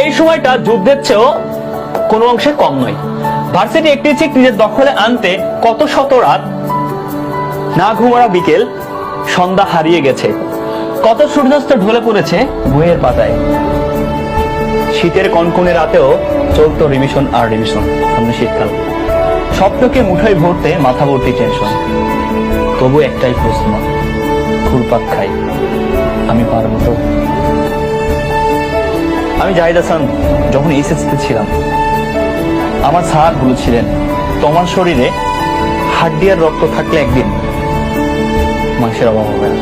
এই সময়টা যুদ্ধের চেয়েও কোনো অংশে কম নয়। ভার্সিটি একটি চিক নিজের দখলে আনতে কত শত রাত, না ঘুমারা বিকেল, সন্ধ্যা হারিয়ে গেছে, কত সূর্যাস্ত ঢলে পড়েছে বইয়ের পাতায়। শীতের কনকনে রাতেও চলতো রিমিশন আর রিমিশন। সামনে শীতকাল, স্বপ্নকে মুঠোয় ভরতে মাথা ভর্তি টেনশন। তবু একটাই প্রশ্ন, ঘুরপাক খাই, আমি পারবো তো? আমি জাহিদ হাসান যখন এসএসসিতে ছিলাম, আমার স্যার বলেছিলেন তোমার শরীরে হাড্ডি আর রক্ত থাকলে একদিন মাংসের অভাব হবে না।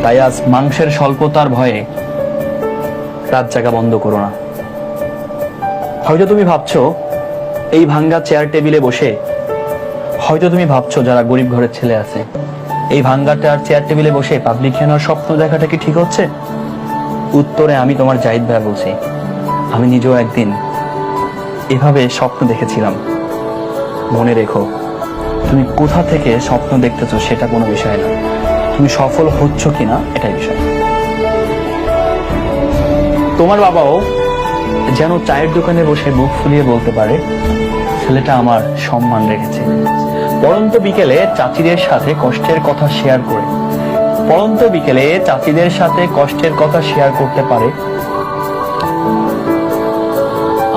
তাই আজ মাংসের স্বল্পতার ভয়ে রাত জাগা বন্ধ করো না। হয়তো তুমি ভাবছো এই ভাঙ্গা চেয়ার টেবিলে বসে, হয়তো তুমি ভাবছো যারা গরিব ঘরের ছেলে আছে, এই ভাঙ্গা চেয়ার টেবিলে বসে পাবলিক হেনার স্বপ্ন দেখাটা কি ঠিক হচ্ছে? উত্তরে আমি তোমার জাহিদ ভাই বলছি, আমি নিজেও একদিন এভাবে স্বপ্ন দেখেছিলাম। মনে রেখো, তুমি কোথা থেকে স্বপ্ন দেখতেছো সেটা কোনো বিষয় না, তুমি সফল হচ্ছ কিনা এটাই বিষয়। তোমার বাবাও যেন চায়ের দোকানে বসে মুখ ফুলিয়ে বলতে পারে ছেলেটা আমার সম্মান রেখেছে। পড়ন্ত বিকেলে চাচিদের সাথে কষ্টের কথা শেয়ার করে, পড়ন্ত বিকেলে চাচিদের সাথে কষ্টের কথা শেয়ার করতে পারে।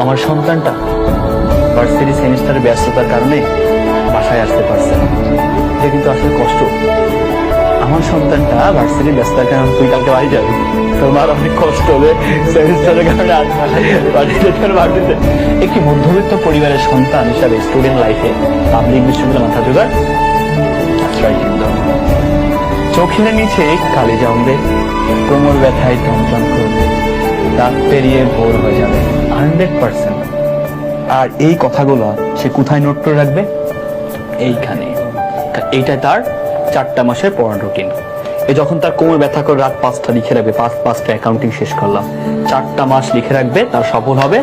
আমার সন্তানটা ভার্সিটি সেমিস্টারের ব্যস্ততার কারণে বাসায় আসতে পারছে না, এটা কিন্তু আসলে কষ্ট। আমার সন্তানটা ভার্সিটির ব্যস্ততার কারণে, তুই কালকে বাড়ি যাবি, তোমার অনেক কষ্ট হবে সেমিস্টারের কারণে ভার্সিটিতে। একটি মধ্যবিত্ত পরিবারের সন্তান হিসাবে স্টুডেন্ট লাইফে পাবলিক বিশ্ববিদ্যালয় মাথা জোগাড় চোখের নিচে কালি জমবে, কোমর ব্যথায় টনটন করবে, রাত পেরিয়ে ভোর হয়ে যাবে 100%। আর এই কথাগুলো সে কোথায় নোট করে রাখবে? এইখানে। এইটা তার 4টা মাসের পড়ার রুটিন। যখন তার কোমর ব্যথা করে রাত 5টা লিখে রাখবে, 5টা অ্যাকাউন্টিং শেষ করলাম, 4টা মাস লিখে রাখবে, তার সফল হবে,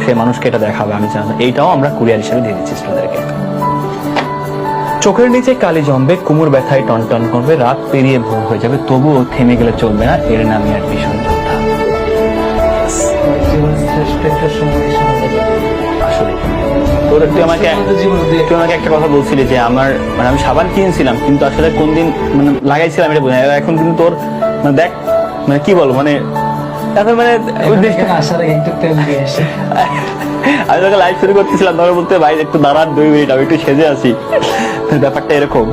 সে মানুষকে এটা দেখাবে। আমি জানি এইটাও আমরা কুরিয়ার হিসেবে দিয়ে দিচ্ছি স্টুডেন্টদেরকে। চোখের নিচে কালি জমবে, কোমর ব্যথায় টনটন করবে, রাত পেরিয়ে ভোর হয়ে যাবে, তবুও থেমে গেলে চলবে না, এর নামই আর ভীষণ যোদ্ধা। আসলে তুই আমাকে একটা কথা বলছিলি যে আমার আমি সাবান কিনেছিলাম, কিন্তু আসলে কোন দিন লাগাইছিলাম এটা বোঝা। এখন কিন্তু তোর দেখ কি বলবো, এখন আমি তোকে লাইভ শুরু করতেছিলাম, ধরো বলতে ভাই একটু দাঁড়ান 2 মিনিট, আমি একটু সেজে আছি, ব্যাপারটা এরকম।